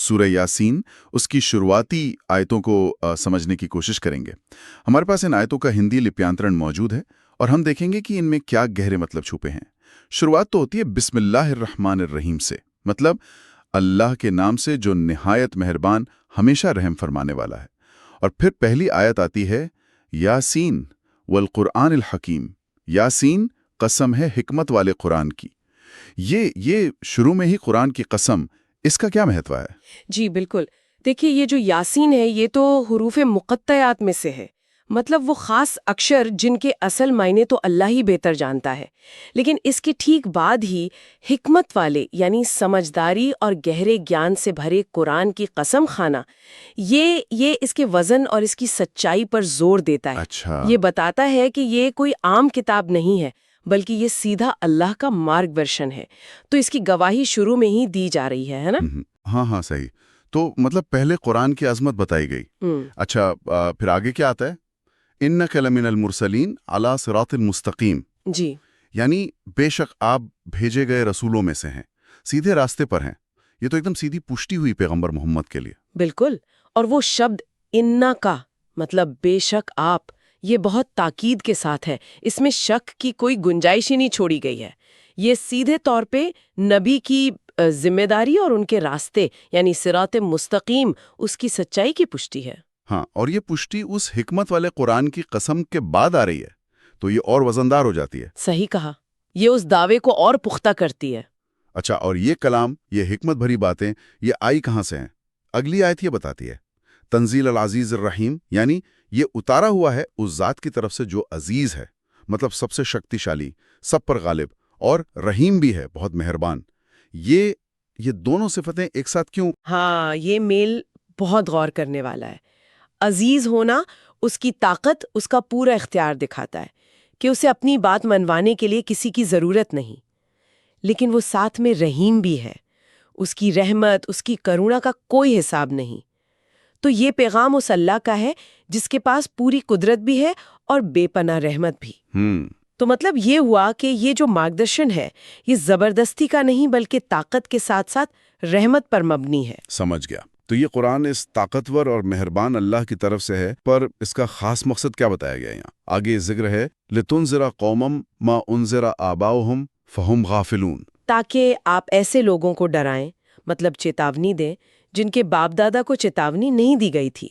سورہ یاسین، اس کی شروعاتی آیتوں کو سمجھنے کی کوشش کریں گے۔ ہمارے پاس ان آیتوں کا ہندی لپیانترن موجود ہے اور ہم دیکھیں گے کہ ان میں کیا گہرے مطلب چھپے ہیں۔ شروعات تو ہوتی ہے بسم اللہ الرحمن الرحیم سے، مطلب اللہ کے نام سے جو نہایت مہربان، ہمیشہ رحم فرمانے والا ہے۔ اور پھر پہلی آیت آتی ہے یاسین والقرآن الحکیم، یاسین قسم ہے حکمت والے قرآن کی۔ یہ شروع میں ہی قرآن کی قسم، اس کا کیا مہتو ہے؟ جی بالکل، دیکھیے یہ جو یاسین ہے یہ تو حروف مقطعات میں سے ہے، مطلب وہ خاص اکشر جن کے اصل معنی تو اللہ ہی بہتر جانتا ہے، لیکن اس کے ٹھیک بعد ہی حکمت والے یعنی سمجھداری اور گہرے گیان سے بھرے قرآن کی قسم خانہ، یہ اس کے وزن اور اس کی سچائی پر زور دیتا ہے۔ اچھا، یہ بتاتا ہے کہ یہ کوئی عام کتاب نہیں ہے بلکہ یہ سیدھا اللہ کا مارگ درشن ہے، تو اس کی گواہی شروع میں ہی دی جا رہی ہے نا؟ ہاں صحیح۔ تو مطلب پہلے قرآن کی عظمت بتائی گئی۔ اچھا، پھر آگے کیا آتا ہے؟ انک لمن المرسلین علی صراط المستقیم، جی، یعنی بے شک آپ بھیجے گئے رسولوں میں سے ہیں، سیدھے راستے پر ہیں۔ یہ تو ایک دم سیدھی پشتی ہوئی پیغمبر محمد کے لیے۔ بالکل، اور وہ شبد انا کا مطلب بے شک آپ، یہ بہت تاکید کے ساتھ ہے، اس میں شک کی کوئی گنجائش ہی نہیں چھوڑی گئی ہے۔ یہ سیدھے طور پہ نبی کی ذمہ داری اور ان کے راستے یعنی صراط مستقیم، اس کی سچائی کی پشتی ہے۔ ہاں، اور یہ پشتی اس حکمت والے قرآن کی قسم کے بعد آ رہی ہے، تو یہ اور وزندار ہو جاتی ہے۔ صحیح کہا، یہ اس دعوے کو اور پختہ کرتی ہے۔ اچھا، اور یہ کلام، یہ حکمت بھری باتیں، یہ آئی کہاں سے ہیں؟ اگلی آیت یہ بتاتی ہے تنزیل العزیز الرحیم، یعنی یہ اتارا ہوا ہے اس ذات کی طرف سے جو عزیز ہے، مطلب سب سے شکتیشالی، سب پر غالب، اور رحیم بھی ہے، بہت مہربان۔ یہ دونوں صفتیں ایک ساتھ کیوں؟ ہاں، یہ میل بہت غور کرنے والا ہے۔ عزیز ہونا اس کی طاقت، اس کا پورا اختیار دکھاتا ہے کہ اسے اپنی بات منوانے کے لیے کسی کی ضرورت نہیں، لیکن وہ ساتھ میں رحیم بھی ہے، اس کی رحمت، اس کی کرونہ کا کوئی حساب نہیں۔ تو یہ پیغام اس اللہ کا ہے جس کے پاس پوری قدرت بھی ہے اور بے پناہ رحمت بھی۔ تو مطلب یہ ہوا کہ یہ جو مارگدرشن ہے یہ زبردستی کا نہیں بلکہ طاقت کے ساتھ ساتھ رحمت پر مبنی ہے۔ سمجھ گیا۔ تو یہ قرآن اس طاقتور اور مہربان اللہ کی طرف سے ہے، پر اس کا خاص مقصد کیا بتایا گیا یہاں؟ آگے ذکر ہے لِتُنذِرَ قَوْمًا مَا أُنذِرَ آبَاؤُهُمْ فَهُمْ غَافِلُونَ، تاکہ آپ ایسے لوگوں کو ڈرائیں، مطلب چیتاونی دیں جن کے باپ دادا کو چیتاونی نہیں دی گئی تھی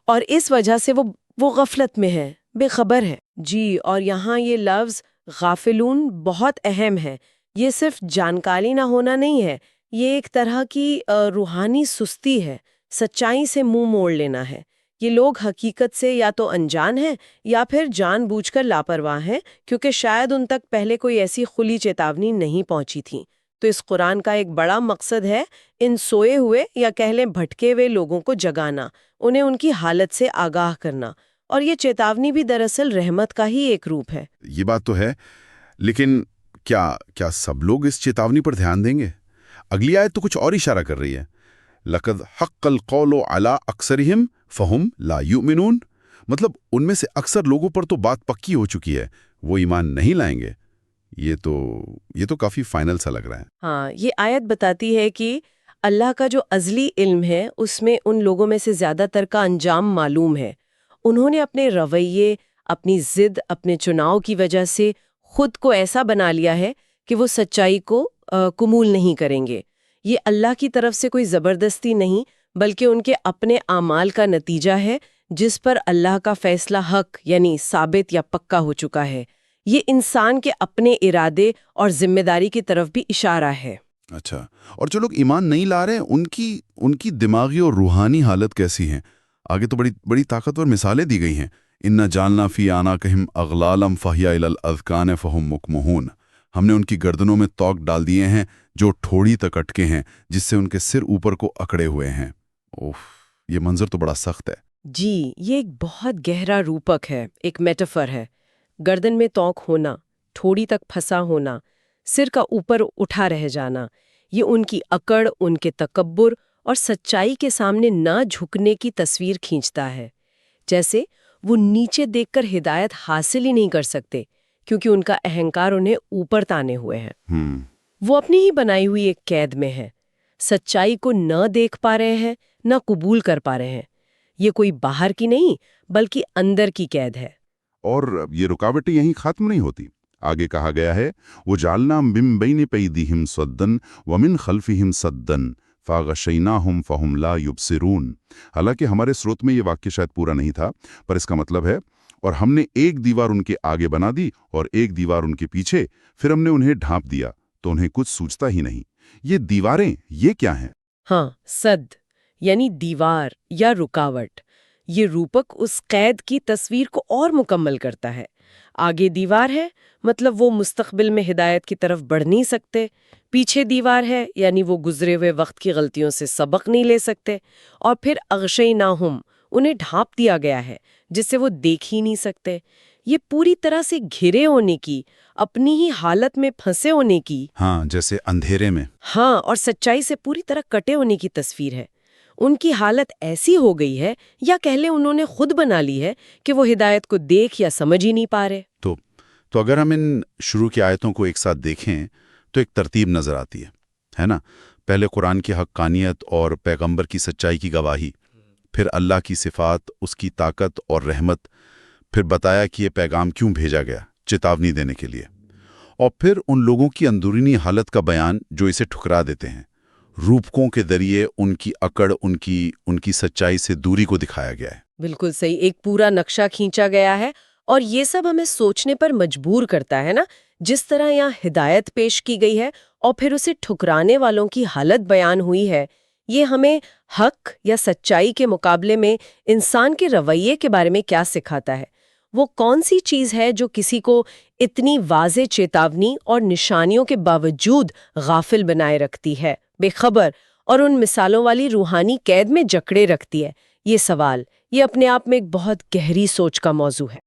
اور اس وجہ سے وہ غفلت میں ہے، بے خبر ہے۔ جی، اور یہاں یہ لفظ غافلون بہت اہم ہے۔ یہ صرف جانکاری نہ ہونا نہیں ہے، یہ ایک طرح کی روحانی سستی ہے، سچائی سے منہ موڑ لینا ہے۔ یہ لوگ حقیقت سے یا تو انجان ہیں یا پھر جان بوجھ کر لاپرواہ ہیں، کیونکہ شاید ان تک پہلے کوئی ایسی کھلی چیتاونی نہیں پہنچی تھی۔ تو اس قرآن کا ایک بڑا مقصد ہے ان سوئے ہوئے یا کہہ لیں بھٹکے ہوئے لوگوں کو جگانا، انہیں ان کی حالت سے آگاہ کرنا، اور یہ چیتاونی بھی دراصل رحمت کا ہی ایک روپ ہے۔ یہ بات تو ہے، لیکن کیا سب لوگ اس چیتاونی پر دھیان دیں گے؟ اگلی آیت تو کچھ اور اشارہ کر رہی ہے، لَقَدْ حَقَّ الْقَوْلُ عَلَىٰ أَكْثَرِهِمْ فَهُمْ لَا يُؤْمِنُونَ، مطلب ان میں سے اکثر لوگوں پر تو بات پکی ہو چکی ہے، وہ ایمان نہیں لائیں گے۔ یہ تو کافی فائنل سا لگ رہا ہے۔ ہاں، یہ آیت بتاتی ہے کہ اللہ کا جو ازلی علم ہے اس میں ان لوگوں میں سے زیادہ تر کا انجام معلوم ہے۔ انہوں نے اپنے رویے، اپنی ضد، اپنے چناؤ کی وجہ سے خود کو ایسا بنا لیا ہے کہ وہ سچائی کو قبول نہیں کریں گے۔ یہ اللہ کی طرف سے کوئی زبردستی نہیں بلکہ ان کے اپنے اعمال کا نتیجہ ہے جس پر اللہ کا فیصلہ حق یعنی ثابت یا پکا ہو چکا ہے۔ یہ انسان کے اپنے ارادے اور ذمہ داری کی طرف بھی اشارہ ہے۔ اچھا، اور جو لوگ ایمان نہیں لا رہے ان کی دماغی اور روحانی حالت کیسی ہیں؟ آگے تو بڑی طاقتور مثالیں دی گئی ہیں۔ اِنَّا جَعَلْنَا فِي أَعْنَاقِهِمْ أَغْلَالًا فَهِيَ إِلَى الْأَذْقَانِ فَهُمْ مُقْمَحُونَ، ہم نے ان کی گردنوں میں توق ڈال دیے ہیں جو ٹھوڑی تک اٹکے ہیں، جس سے ان کے سر اوپر کو اکڑے ہوئے ہیں۔ یہ منظر تو بڑا سخت ہے۔ جی، یہ ایک بہت گہرا روپک ہے، ایک میٹافر ہے۔ گردن میں توق ہونا، ٹھوڑی تک پھنسا ہونا، سر کا اوپر اٹھا رہ جانا، یہ ان کی اکڑ، ان کے تکبر اور سچائی کے سامنے نہ جھکنے کی تصویر کھینچتا ہے، جیسے وہ نیچے دیکھ کر ہدایت حاصل ہی نہیں کر سکتے کیونکہ ان کا اہنکار انہیں اوپر تانے ہوئے ہیں۔ وہ اپنی ہی بنائی ہوئی ایک قید میں ہے۔ سچائی کو نہ دیکھ پا رہے ہیں نہ قبول کر پا رہے ہیں۔ یہ کوئی باہر کی نہیں بلکہ اندر کی قید ہے۔ اور یہ رکاوٹیں یہیں ختم نہیں ہوتی۔ آگے کہا گیا ہے وَجَعَلْنَا مِن بَيْنِ أَيْدِيهِمْ سَدًّا وَمِن خَلْفِهِمْ سَدًّا فَأَغْشَيْنَاهُمْ فَهُمْ لَا يُبْصِرُونَ۔ حالانکہ ہمارے سروت میں یہ واقعہ شاید پورا نہیں تھا، پر اس کا مطلب ہے اور ہم نے ایک دیوار ان کے آگے بنا دی اور ایک دیوار ان کے پیچھے، پھر ہم نے انہیں ڈھانپ دیا تو انہیں کچھ سوچتا ہی نہیں۔ یہ دیواریں یہ کیا ہیں؟ ہاں، سد یعنی دیوار یا رکاوٹ۔ یہ روپک اس قید کی تصویر کو اور مکمل کرتا ہے۔ آگے دیوار ہے مطلب وہ مستقبل میں ہدایت کی طرف بڑھ نہیں سکتے، پیچھے دیوار ہے یعنی وہ گزرے ہوئے وقت کی غلطیوں سے سبق نہیں لے سکتے، اور پھر اغشیناہم انہیں ڈھانپ دیا گیا ہے جس سے وہ دیکھ ہی نہیں سکتے۔ یہ پوری طرح سے گھرے ہونے کی، اپنی ہی حالت میں پھنسے ہونے کی، ہاں، جیسے اندھیرے میں۔ ہاں، اور سچائی سے پوری طرح کٹے ہونے کی تصویر ہے۔ ان کی حالت ایسی ہو گئی ہے یا کہہ لیں انہوں نے خود بنا لی ہے کہ وہ ہدایت کو دیکھ یا سمجھ ہی نہیں پا رہے۔ تو اگر ہم ان شروع کی آیتوں کو ایک ساتھ دیکھیں تو ایک ترتیب نظر آتی ہے نا؟ پہلے قرآن کی حقانیت اور پیغمبر کی سچائی کی گواہی، پھر اللہ کی صفات، اس کی طاقت اور رحمت، پھر بتایا کہ یہ پیغام کیوں بھیجا گیا، چیتاونی دینے کے لیے، اور پھر ان لوگوں کی اندرونی حالت کا بیان جو اسے ٹھکرا دیتے ہیں۔ روپکوں کے ذریعے ان کی اکڑ، ان کی سچائی سے دوری کو دکھایا گیا ہے۔ بالکل صحیح، ایک پورا نقشہ کھینچا گیا ہے، اور یہ سب ہمیں سوچنے پر مجبور کرتا ہے نا، جس طرح یہاں ہدایت پیش کی گئی ہے اور پھر اسے ٹھکرانے والوں کی حالت بیان ہوئی ہے۔ یہ ہمیں حق یا سچائی کے مقابلے میں انسان کے رویے کے بارے میں کیا سکھاتا ہے؟ وہ کون سی چیز ہے جو کسی کو اتنی واضح چیتاونی اور نشانیوں کے باوجود غافل بنائے رکھتی ہے، بے خبر، اور ان مثالوں والی روحانی قید میں جکڑے رکھتی ہے؟ یہ سوال، یہ اپنے آپ میں ایک بہت گہری سوچ کا موضوع ہے۔